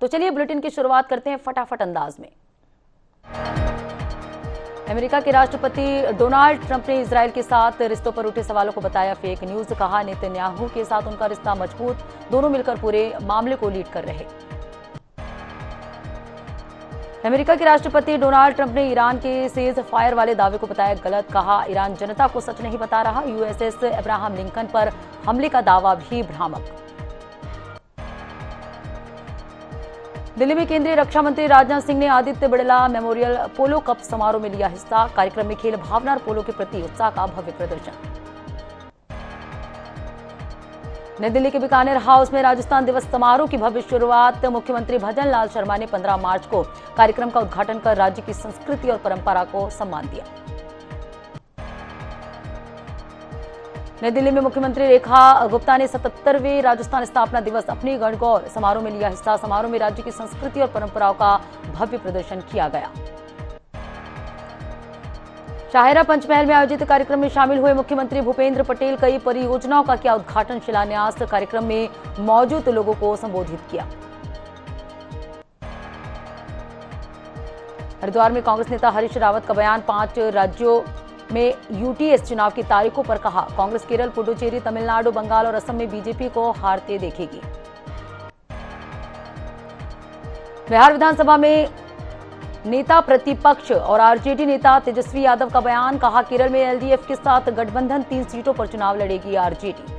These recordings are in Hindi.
तो चलिए बुलेटिन की शुरुआत करते हैं फटाफट अंदाज में। अमेरिका के राष्ट्रपति डोनाल्ड ट्रंप ने इजरायल के साथ रिश्तों पर उठे सवालों को बताया फेक न्यूज। कहा नेतन्याहू के साथ उनका रिश्ता मजबूत, दोनों मिलकर पूरे मामले को लीड कर रहे। अमेरिका के राष्ट्रपति डोनाल्ड ट्रंप ने ईरान के सीज फायर वाले दावे को बताया गलत। कहा ईरान जनता को सच नहीं बता रहा। यूएसएस अब्राहम लिंकन पर हमले का दावा भी भ्रामक। दिल्ली में केंद्रीय रक्षा मंत्री राजनाथ सिंह ने आदित्य बिड़ला मेमोरियल पोलो कप समारोह में लिया हिस्सा। कार्यक्रम में खेल भावना और पोलो के प्रति उत्साह का भव्य प्रदर्शन। नई दिल्ली के बीकानेर हाउस में राजस्थान दिवस समारोह की भव्य शुरुआत। मुख्यमंत्री भजन लाल शर्मा ने 15 मार्च को कार्यक्रम का उद्घाटन कर राज्य की संस्कृति और परंपरा को सम्मान दिया। नई दिल्ली में मुख्यमंत्री रेखा गुप्ता ने 77वें राजस्थान स्थापना दिवस अपनी गणगौर समारोह में लिया हिस्सा। समारोह में राज्य की संस्कृति और परंपराओं का भव्य प्रदर्शन किया गया। शाहेरा पंचमहल में आयोजित कार्यक्रम में शामिल हुए मुख्यमंत्री भूपेंद्र पटेल। कई परियोजनाओं का किया उद्घाटन शिलान्यास। कार्यक्रम में मौजूद लोगों को संबोधित किया। हरिद्वार में कांग्रेस नेता हरीश रावत का बयान। 5 राज्यों में यूटीएस चुनाव की तारीखों पर कहा कांग्रेस केरल, पुडुचेरी, तमिलनाडु, बंगाल और असम में बीजेपी को हारते देखेगी। बिहार विधानसभा में नेता प्रतिपक्ष और आरजेडी नेता तेजस्वी यादव का बयान। कहा केरल में एलडीएफ के साथ गठबंधन 3 सीटों पर चुनाव लड़ेगी आरजेडी।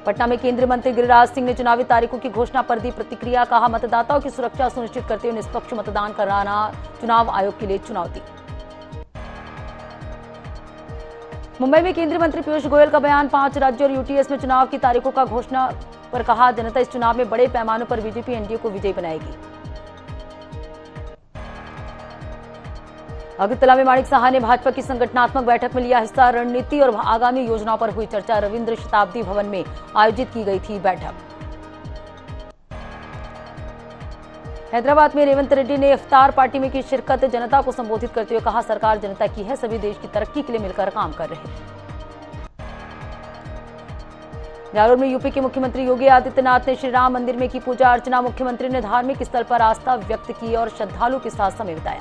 पटना में केंद्रीय मंत्री गिरिराज सिंह ने चुनावी तारीखों की घोषणा पर दी प्रतिक्रिया। कहा मतदाताओं की सुरक्षा सुनिश्चित करते हुए निष्पक्ष मतदान कराना चुनाव आयोग के लिए चुनौती। मुंबई में केंद्रीय मंत्री पीयूष गोयल का बयान। 5 राज्यों और यूटीएस में चुनाव की तारीखों का घोषणा पर कहा जनता इस चुनाव में बड़े पैमाने पर बीजेपी एनडीए को विजयी बनाएगी। अगरतला में माणिक साहा ने भाजपा की संगठनात्मक बैठक में लिया हिस्सा। रणनीति और आगामी योजनाओं पर हुई चर्चा। रविंद्र शताब्दी भवन में आयोजित की गई थी बैठक। हैदराबाद में रेवंत रेड्डी ने इफ्तार पार्टी में की शिरकत। जनता को संबोधित करते हुए कहा सरकार जनता की है, सभी देश की तरक्की के लिए मिलकर काम कर रहे हैं। जालोर में यूपी के मुख्यमंत्री योगी आदित्यनाथ ने श्री राम मंदिर में की पूजा अर्चना। मुख्यमंत्री ने धार्मिक स्थल पर आस्था व्यक्त की और श्रद्धालुओं के साथ समय बिताया।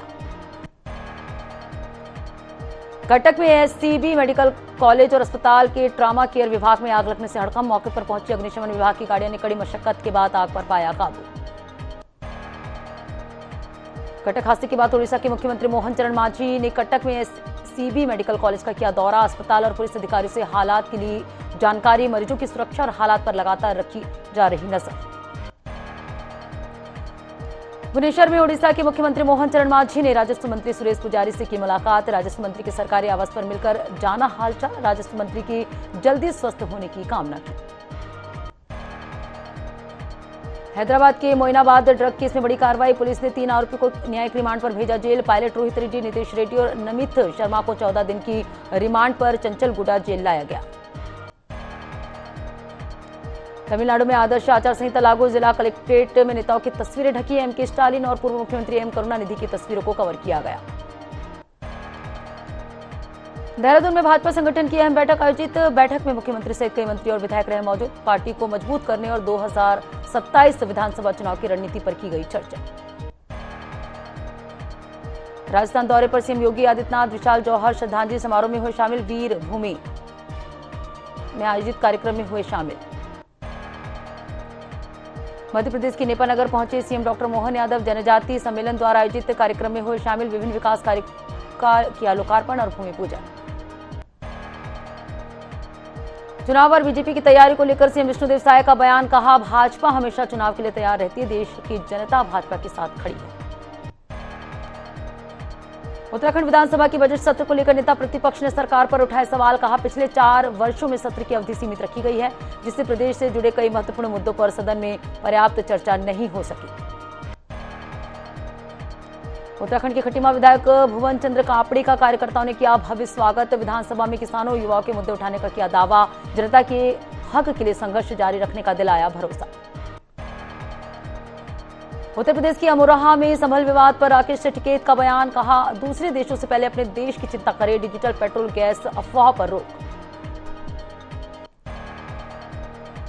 कटक में एससीबी मेडिकल कॉलेज और अस्पताल के ट्रामा केयर विभाग में आग लगने से हड़कंप। मौके पर पहुंची अग्निशमन विभाग की गाड़ियों ने कड़ी मशक्कत के बाद आग पर पाया काबू। कटक हादसे के बाद उड़ीसा के मुख्यमंत्री मोहन चरण मांझी ने कटक में एससीबी मेडिकल कॉलेज का किया दौरा। अस्पताल और पुलिस अधिकारियों से हालात के लिए जानकारी, मरीजों की सुरक्षा और हालात पर लगातार रखी जा रही नजर। भुवनेश्वर में उड़ीसा के मुख्यमंत्री मोहन चरण मांझी ने राजस्व मंत्री सुरेश पुजारी से की मुलाकात। राजस्व मंत्री के सरकारी आवास पर मिलकर जाना हालचाल। राजस्व मंत्री की जल्दी स्वस्थ होने की कामना की। हैदराबाद के मोइनाबाद ड्रग केस में बड़ी कार्रवाई। पुलिस ने 3 आरोपी को न्यायिक रिमांड पर भेजा जेल। पायलट रोहित रेड्डी, नितेश रेड्डी और नमित शर्मा को 14 दिन की रिमांड पर चंचलगुडा जेल लाया गया। तमिलनाडु में आदर्श आचार संहिता लागू। जिला कलेक्ट्रेट में नेताओं की तस्वीरें ढकी। एमके स्टालिन और पूर्व मुख्यमंत्री एम करुणानिधि की तस्वीरों को कवर किया गया। देहरादून में भाजपा संगठन की अहम बैठक आयोजित। बैठक में मुख्यमंत्री सहित कई मंत्री और विधायक रहे मौजूद। पार्टी को मजबूत करने और 2027 विधानसभा चुनाव की रणनीति पर की गई चर्चा। राजस्थान दौरे पर सीएम योगी आदित्यनाथ विशाल जौहर श्रद्धांजलि समारोह में हुए शामिल। वीर भूमि में आयोजित कार्यक्रम में हुए शामिल। मध्य प्रदेश के नेपानगर पहुंचे सीएम डॉक्टर मोहन यादव। जनजातीय सम्मेलन द्वारा आयोजित कार्यक्रम में हुए शामिल। विभिन्न विकास कार्य का किया लोकार्पण और भूमि पूजन। चुनाव और बीजेपी की तैयारी को लेकर सीएम विष्णुदेव साय का बयान। कहा भाजपा हमेशा चुनाव के लिए तैयार रहती है। देश की जनता भाजपा के साथ खड़ी है। उत्तराखंड विधानसभा की बजट सत्र को लेकर नेता प्रतिपक्ष ने सरकार पर उठाए सवाल। कहा पिछले 4 वर्षों में सत्र की अवधि सीमित रखी गई है, जिससे प्रदेश से जुड़े कई महत्वपूर्ण मुद्दों पर सदन में पर्याप्त चर्चा नहीं हो सकी। उत्तराखंड के खटीमा विधायक भुवन चंद्र कापड़ी का कार्यकर्ताओं ने किया भव्य स्वागत। विधानसभा में किसानों युवाओं के मुद्दे उठाने का किया दावा। जनता के हक के लिए संघर्ष जारी रखने का दिलाया भरोसा। उत्तर प्रदेश की अमरोहा में संभल विवाद पर राकेश टिकैत का बयान। कहा दूसरे देशों से पहले अपने देश की चिंता करें। डिजिटल पेट्रोल गैस अफवाह पर रोक।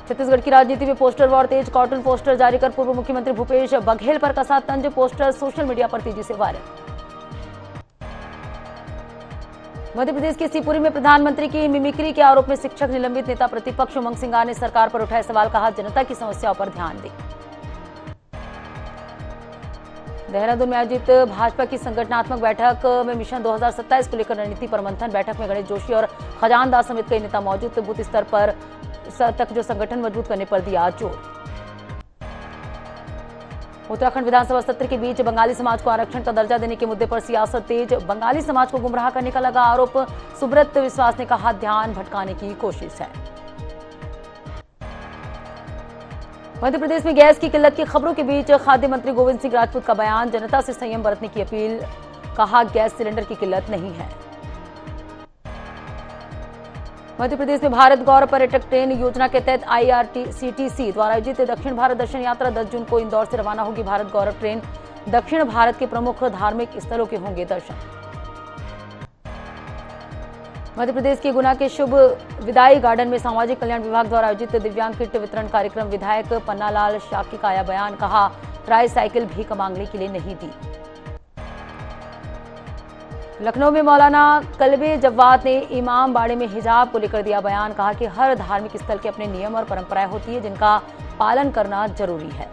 छत्तीसगढ़ की राजनीति में पोस्टर वॉर तेज, कार्टून पोस्टर जारी कर पूर्व मुख्यमंत्री भूपेश बघेल पर कसा तंज, पोस्टर सोशल मीडिया पर तेजी से वायरल। मध्य प्रदेश के शिवपुरी में प्रधानमंत्री की मिमिक्री के आरोप में शिक्षक निलंबित, नेता प्रतिपक्ष उमंग सिंगार ने सरकार पर उठाए सवाल, कहा जनता की समस्याओं पर ध्यान दें। देहरादून में आयोजित भाजपा की संगठनात्मक बैठक में मिशन 2027 को लेकर रणनीति पर मंथन, बैठक में गणेश जोशी और खजान दास समेत कई नेता मौजूद, बूथ स्तर पर तक जो संगठन मजबूत करने पर दिया जोर। उत्तराखंड विधानसभा सत्र के बीच बंगाली समाज को आरक्षण का दर्जा देने के मुद्दे पर सियासत तेज, बंगाली समाज को गुमराह करने का लगा आरोप, सुब्रत विश्वास ने कहा ध्यान भटकाने की कोशिश है। मध्य प्रदेश में गैस की किल्लत की खबरों के बीच खाद्य मंत्री गोविंद सिंह राजपूत का बयान, जनता से संयम बरतने की अपील, कहा गैस सिलेंडर की किल्लत नहीं है। मध्य प्रदेश में भारत गौरव पर्यटक ट्रेन योजना के तहत IRCTC द्वारा आयोजित दक्षिण भारत दर्शन यात्रा 10 जून को इंदौर से रवाना होगी। भारत गौरव ट्रेन दक्षिण भारत के प्रमुख धार्मिक स्थलों के होंगे दर्शन। मध्य प्रदेश के गुना के शुभ विदाई गार्डन में सामाजिक कल्याण विभाग द्वारा आयोजित दिव्यांग किट वितरण कार्यक्रम, विधायक पन्नालाल शाक्य का आया बयान, कहा ट्राई साइकिल भीख मांगने के लिए नहीं दी। लखनऊ में मौलाना कल्बे जव्वाद ने इमाम बाड़े में हिजाब को लेकर दिया बयान, कहा कि हर धार्मिक स्थल के अपने नियम और परंपराएं होती है जिनका पालन करना जरूरी है।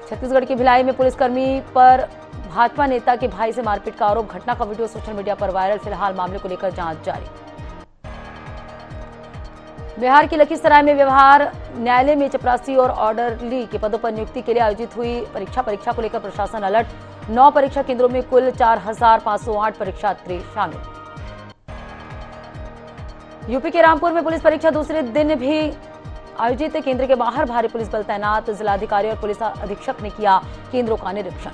छत्तीसगढ़ की भिलाई में पुलिसकर्मी पर भाजपा नेता के भाई से मारपीट का आरोप, घटना का वीडियो सोशल मीडिया पर वायरल, फिलहाल मामले को लेकर जांच जारी। बिहार के लखीसराय में व्यवहार न्यायालय में चपरासी और ऑर्डरली के पदों पर नियुक्ति के लिए आयोजित हुई परीक्षा को लेकर प्रशासन अलर्ट, 9 परीक्षा केंद्रों में कुल 4508 परीक्षार्थी शामिल। यूपी के रामपुर में पुलिस परीक्षा दूसरे दिन भी आयोजित, केंद्र के बाहर भारी पुलिस बल तैनात, जिलाधिकारी और पुलिस अधीक्षक ने किया केंद्रों का निरीक्षण।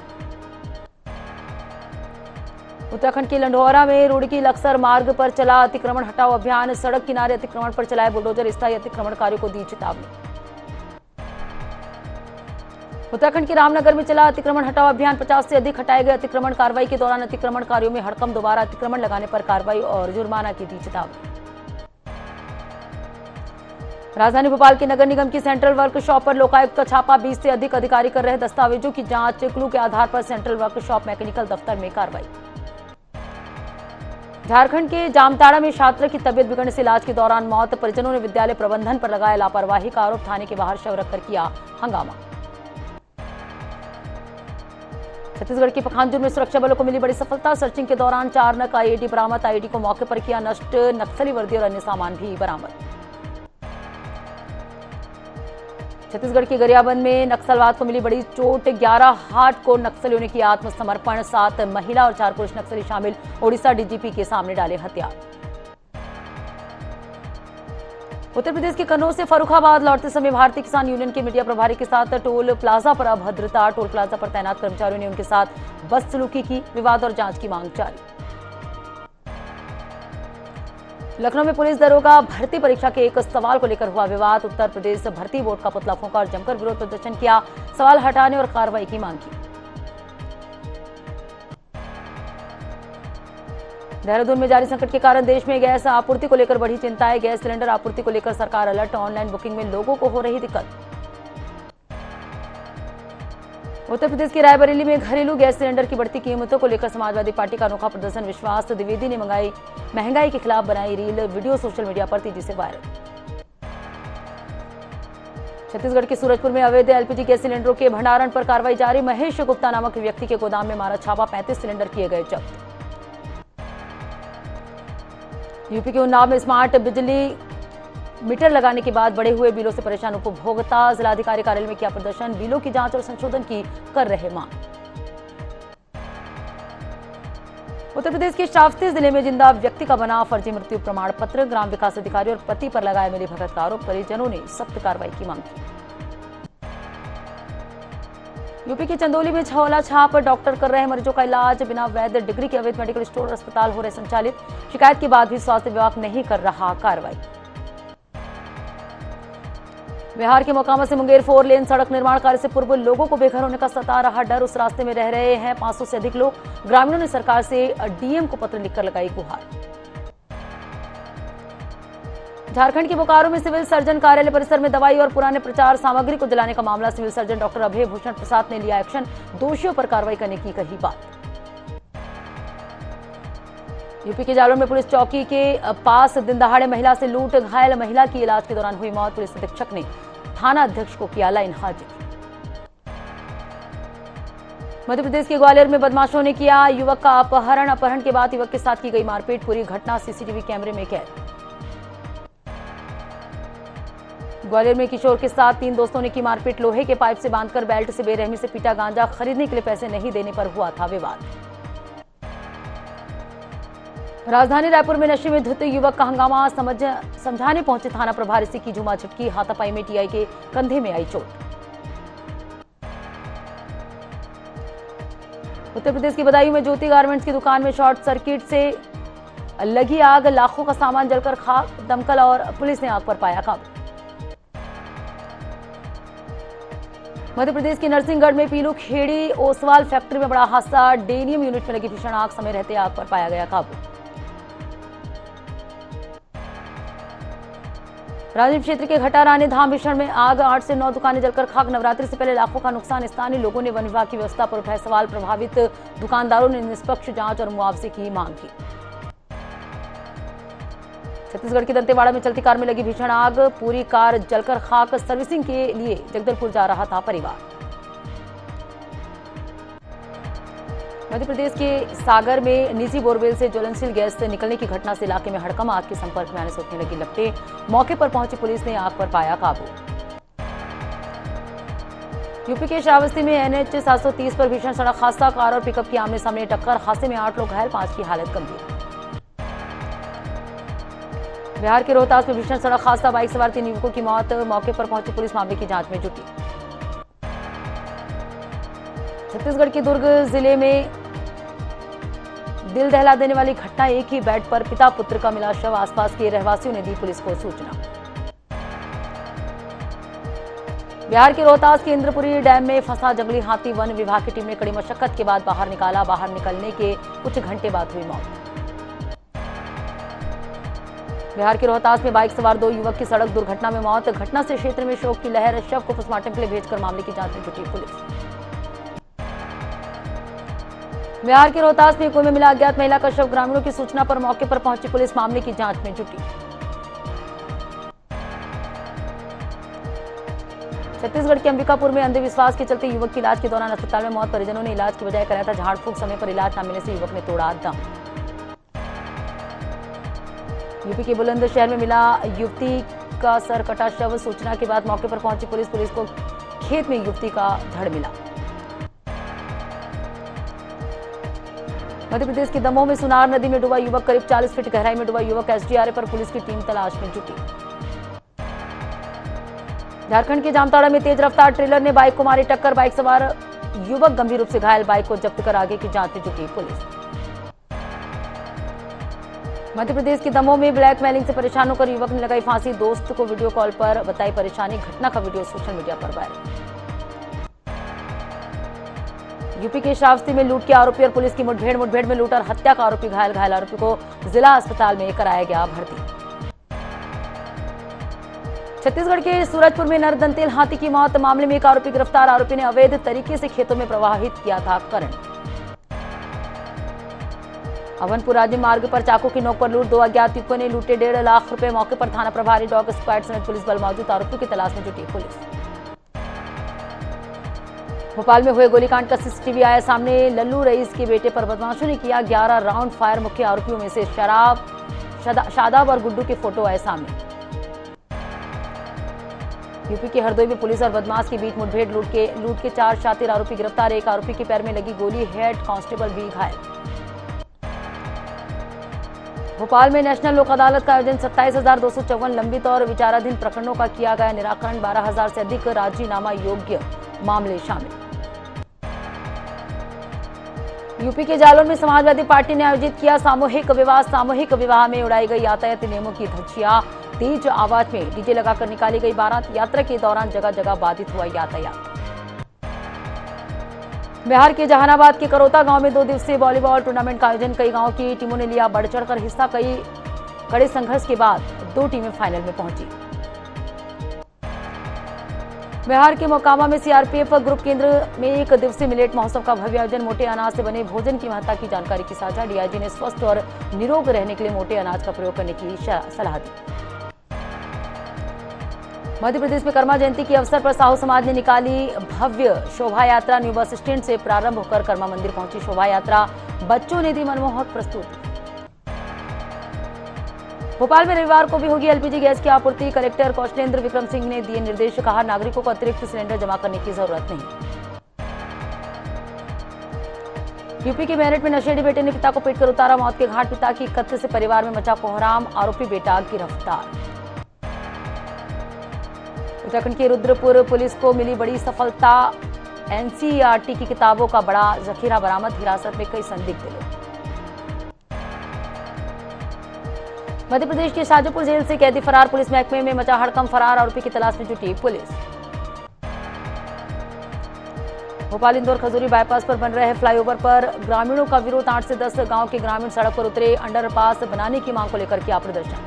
उत्तराखंड के लंढौरा में रुड़की लक्सर मार्ग पर चला अतिक्रमण हटाओ अभियान, सड़क किनारे अतिक्रमण पर चलाए बुलडोजर, स्थायी अतिक्रमणकारियों को दी चेतावनी। उत्तराखंड के रामनगर में चला अतिक्रमण हटाओ अभियान, 50 से अधिक हटाए गए अतिक्रमण, कार्रवाई के दौरान अतिक्रमणकारियों में हड़कंप, दोबारा अतिक्रमण लगाने पर कार्रवाई और जुर्माना की दी चेतावनी। राजधानी भोपाल के नगर निगम की सेंट्रल वर्कशॉप पर लोकायुक्त का छापा, 20 से अधिक अधिकारी कर रहे दस्तावेजों की जांच, क्लू के आधार पर सेंट्रल वर्कशॉप मैकेनिकल दफ्तर में कार्रवाई। झारखंड के जामताड़ा में छात्र की तबियत बिगड़ने से इलाज के दौरान मौत, परिजनों ने विद्यालय प्रबंधन पर लगाया लापरवाही का आरोप, थाने के बाहर शव रखकर किया हंगामा। छत्तीसगढ़ के पखानजूर में सुरक्षा बलों को मिली बड़ी सफलता, सर्चिंग के दौरान 4 नग IED बरामद, IED को मौके पर किया नष्ट, नक्सली वर्दी और अन्य सामान भी बरामद। छत्तीसगढ़ के गरियाबंद में नक्सलवाद को मिली बड़ी चोट, 11 हार्डकोर नक्सलियों ने किया आत्मसमर्पण, 7 महिला और 4 पुरुष नक्सली शामिल, ओडिशा DGP के सामने डाले हथियार। उत्तर प्रदेश के कन्नौज से फर्रुखाबाद लौटते समय भारतीय किसान यूनियन के मीडिया प्रभारी के साथ टोल प्लाजा पर अभद्रता, टोल प्लाजा पर तैनात कर्मचारियों ने उनके साथ बदसलूकी की, विवाद और जांच की मांग जारी। लखनऊ में पुलिस दरोगा भर्ती परीक्षा के एक सवाल को लेकर हुआ विवाद, उत्तर प्रदेश भर्ती बोर्ड का पुतला फूंका और जमकर विरोध प्रदर्शन किया, सवाल हटाने और कार्रवाई की मांग की। देहरादून में जारी संकट के कारण देश में गैस आपूर्ति को लेकर बढ़ी चिंताएं, गैस सिलेंडर आपूर्ति को लेकर सरकार अलर्ट, ऑनलाइन बुकिंग में लोगों को हो रही दिक्कत। उत्तर प्रदेश के रायबरेली में घरेलू गैस सिलेंडर की बढ़ती कीमतों को लेकर समाजवादी पार्टी का अनोखा प्रदर्शन, विश्वास द्विवेदी ने महंगाई के खिलाफ बनाई रील, वीडियो सोशल मीडिया पर तेजी से वायरल। छत्तीसगढ़ के सूरजपुर में अवैध LPG गैस सिलेंडरों के भंडारण पर कार्रवाई जारी, महेश गुप्ता नामक व्यक्ति के गोदाम में मारा छापा, 35 सिलेंडर किए गए जब्त। यूपी के उन्नाव में स्मार्ट बिजली मीटर लगाने के बाद बढ़े हुए बिलों से परेशान उपभोक्ता, जिलाधिकारी कार्यालय में किया प्रदर्शन, बिलों की जांच और संशोधन की कर रहे मांग। उत्तर प्रदेश के श्रावस्ती जिले में जिंदा व्यक्ति का बना फर्जी मृत्यु प्रमाण पत्र, ग्राम विकास अधिकारी और पति पर लगाए मिलीभगत का आरोप, परिजनों ने सख्त कार्रवाई की मांग की। यूपी के चंदौली में छावला छाप, डॉक्टर कर रहे मरीजों का इलाज, बिना वैध डिग्री के अवैध मेडिकल स्टोर और अस्पताल हो रहे संचालित, शिकायत के बाद भी स्वास्थ्य विभाग नहीं कर रहा कार्रवाई। बिहार के मोकामा से मुंगेर 4 लेन सड़क निर्माण कार्य से पूर्व लोगों को बेघर होने का सता रहा डर, उस रास्ते में रह रहे हैं 500 से अधिक लोग, ग्रामीणों ने सरकार से DM को पत्र लिखकर लगाई गुहार। झारखंड के बोकारो में सिविल सर्जन कार्यालय परिसर में दवाई और पुराने प्रचार सामग्री को जलाने का मामला। सिविल सर्जन डॉक्टर अभय भूषण प्रसाद ने लिया एक्शन, दोषियों पर कार्रवाई करने की कही बात। यूपी के जालौन में पुलिस चौकी के पास दिन दहाड़े महिला से लूट, घायल महिला की इलाज के दौरान हुई मौत। पुलिस अधीक्षक ने थाना अध्यक्ष को किया लाइन हाजिर। मध्य प्रदेश के ग्वालियर में बदमाशों ने किया युवक का अपहरण के बाद युवक के साथ की गई मारपीट। पूरी घटना सीसीटीवी कैमरे में कैद। ग्वालियर में किशोर के साथ 3 दोस्तों ने की मारपीट। लोहे के पाइप से बांधकर बेल्ट से बेरहमी से पीटा। गांजा खरीदने के लिए पैसे नहीं देने पर हुआ था विवाद। राजधानी रायपुर में नशे में धुत युवक का हंगामा। समझाने पहुंचे थाना प्रभारी से की झूमा झटकी। हाथापाई में टीआई के कंधे में आई चोट। उत्तर प्रदेश की बदायूं में ज्योति गारमेंट्स की दुकान में शॉर्ट सर्किट से लगी आग। लाखों का सामान जलकर खाक। दमकल और पुलिस ने आग पर पाया काबू। मध्य प्रदेश के नरसिंहगढ़ में पीलू खेड़ी ओसवाल फैक्ट्री में बड़ा हादसा। डेनियम यूनिट में लगी भीषण आग, समय रहते आग पर पाया गया काबू। राजीव क्षेत्र के घटारानी धाम भीषण में आग। 8 से 9 दुकानें जलकर खाक। नवरात्रि से पहले लाखों का नुकसान। स्थानीय लोगों ने वन विभाग की व्यवस्था पर उठाए सवाल। प्रभावित दुकानदारों ने निष्पक्ष जांच और मुआवजे की मांग की। छत्तीसगढ़ की दंतेवाड़ा में चलती कार में लगी भीषण आग। पूरी कार जलकर खाक। सर्विसिंग के लिए जगदलपुर जा रहा था परिवार। मध्य प्रदेश के सागर में निजी बोरवेल से ज्वलनशील गैस निकलने की घटना से इलाके में हड़कंप। आग के संपर्क में आने से उठने लगी लपटें। मौके पर पहुंची पुलिस ने आग पर पाया काबू। यूपी के श्रावस्ती में NH 730 पर भीषण सड़क हादसा। कार और पिकअप की आमने सामने टक्कर। हादसे में 8 लोग घायल, 5 की हालत गंभीर। बिहार के रोहतास में भीषण सड़क हादसा। बाइक सवार 3 युवकों की मौत। मौके पर पहुंची पुलिस मामले की जांच में जुटी। छत्तीसगढ़ के दुर्ग जिले में दिल दहला देने वाली घटना। एक ही बेड पर पिता पुत्र का मिला शव। आसपास के रहवासियों ने दी पुलिस को सूचना। बिहार के रोहतास के इंद्रपुरी डैम में फंसा जंगली हाथी। वन विभाग की टीम ने कड़ी मशक्कत के बाद बाहर निकाला। बाहर निकलने के कुछ घंटे बाद हुई मौत। बिहार के रोहतास में बाइक सवार 2 युवक की सड़क दुर्घटना में मौत। घटना से क्षेत्र में शोक की लहर। शव को पोस्टमार्टम के लिए भेजकर मामले की जांच में जुटी पुलिस। बिहार के रोहतास में कुएं में मिला अज्ञात महिला का शव। ग्रामीणों की सूचना पर मौके पर पहुंची पुलिस मामले की जांच में जुटी। छत्तीसगढ़ के अंबिकापुर में अंधविश्वास के चलते युवक की इलाज के दौरान अस्पताल में मौत। परिजनों ने इलाज की बजाय कराया था झाड़ फूंक। समय पर इलाज न मिलने से युवक ने तोड़ा दम। यूपी के बुलंदशहर में मिला युवती का सर कटा शव। सूचना के बाद मौके पर पहुंची पुलिस को खेत में युवती का धड़ मिला। मध्य प्रदेश के दमोह में सुनार नदी में डूबा युवक। करीब 40 फीट गहराई में डूबा युवक। SDRF पर पुलिस की टीम तलाश में जुटी। झारखंड के जामताड़ा में तेज रफ्तार ट्रेलर ने बाइक को मारी टक्कर। बाइक सवार युवक गंभीर रूप से घायल। बाइक को जब्त कर आगे की जांच में जुटी पुलिस। मध्य प्रदेश के दमोह में ब्लैकमेलिंग से परेशान होकर युवक ने लगाई फांसी। दोस्त को वीडियो कॉल पर बताई परेशानी। घटना का वीडियो सोशल मीडिया पर वायरल। यूपी के श्रावस्ती में लूट के आरोपी और पुलिस की मुठभेड़ में लूट और हत्या का आरोपी घायल। घायल आरोपी को जिला अस्पताल में कराया गया भर्ती। छत्तीसगढ़ के सूरजपुर में नरदंतेल हाथी की मौत। मामले में एक आरोपी गिरफ्तार। आरोपी ने अवैध तरीके से खेतों में प्रवाहित किया था करंट। अवनपुर राज्य मार्ग पर चाकू की नोक पर लूट। 2 अज्ञात युवकों ने लूटे 1.5 लाख रुपए। मौके पर थाना प्रभारी, डॉग स्क्वाड समेत पुलिस बल मौजूद। आरोपियों की तलाश में जुटी पुलिस। भोपाल में हुए गोलीकांड का सीसीटीवी आया सामने। लल्लू रईस के बेटे पर बदमाशों ने किया 11 राउंड फायर। मुख्य आरोपियों में से शादाब और गुड्डू के फोटो आए सामने। यूपी के हरदोई में पुलिस और बदमाश के बीच मुठभेड़। लूट के 4 शातिर आरोपी गिरफ्तार। एक आरोपी के पैर में लगी गोली। हेड कांस्टेबल भी घायल। भोपाल में नेशनल लोक अदालत का आयोजन। 27,254 लंबित और विचाराधीन प्रकरणों का किया गया निराकरण। 12,000 से अधिक राजीनामा योग्य मामले शामिल। यूपी के जालौन में समाजवादी पार्टी ने आयोजित किया सामूहिक विवाह। सामूहिक विवाह में उड़ाई गई यातायात नियमों की धज्जियां। तेज आवाज में डीजे लगाकर निकाली गई बारात। यात्रा के दौरान जगह जगह बाधित हुआ यातायात। बिहार के जहानाबाद के करोता गांव में 2 दिवसीय वॉलीबॉल टूर्नामेंट का आयोजन। कई गांव की टीमों ने लिया बढ़ चढ़कर हिस्सा। कई कड़े संघर्ष के बाद 2 टीमें फाइनल में पहुंची। बिहार के मोकामा में सीआरपीएफ ग्रुप केंद्र में 1 दिवसीय मिलेट महोत्सव का भव्य आयोजन। मोटे अनाज से बने भोजन की महत्ता की जानकारी की साझा। डीआईजी ने स्वस्थ और निरोग रहने के लिए मोटे अनाज का प्रयोग करने की सलाह दी। मध्य प्रदेश में कर्मा जयंती के अवसर पर साहू समाज ने निकाली भव्य शोभा यात्रा। न्यू बस स्टैंड से प्रारंभ होकर कर्मा मंदिर पहुंची शोभा यात्रा। बच्चों ने दी मनमोहक प्रस्तुति। भोपाल में रविवार को भी होगी एलपीजी गैस की आपूर्ति। कलेक्टर कौशलेंद्र विक्रम सिंह ने दिए निर्देश। कहा, नागरिकों को अतिरिक्त सिलेंडर जमा करने की जरूरत नहीं। यूपी के मेरठ में नशेड़ी बेटे ने पिता को पीटकर उतारा मौत के घाट। पिता की कत्ल से परिवार में मचा कोहराम। आरोपी बेटा गिरफ्तार। उत्तराखंड के रुद्रपुर पुलिस को मिली बड़ी सफलता। एनसीईआरटी की किताबों का बड़ा जखीरा बरामद। हिरासत में कई संदिग्ध लोग। मध्य प्रदेश के शाजापुर जेल से कैदी फरार। पुलिस महकमे में मचा हड़कंप। फरार आरोपी की तलाश में जुटी पुलिस। भोपाल इंदौर खजूरी बाईपास पर बन रहे फ्लाईओवर पर ग्रामीणों का विरोध। 8 से 10 गांव के ग्रामीण सड़क पर उतरे। अंडरपास बनाने की मांग को लेकर किया प्रदर्शन।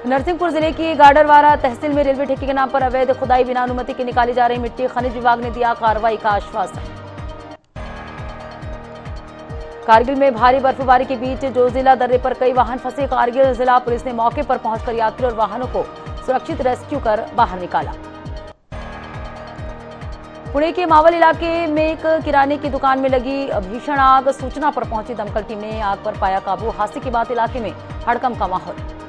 नरसिंहपुर जिले की गाडरवारा तहसील में रेलवे ठेके के नाम पर अवैध खुदाई बिना अनुमति के निकाली जा रही मिट्टी। खनिज विभाग ने दिया कार्रवाई का आश्वासन। कारगिल में भारी बर्फबारी के बीच जोजिला दर्रे पर कई वाहन फंसे। कारगिल जिला पुलिस ने मौके पर पहुंचकर यात्री और वाहनों को सुरक्षित रेस्क्यू कर बाहर निकाला। पुणे के मावल इलाके में एक किराने की दुकान में लगी भीषण आग। सूचना पर पहुंची दमकल टीम ने आग पर पाया काबू। हादसे के बाद इलाके में हड़कंप का माहौल।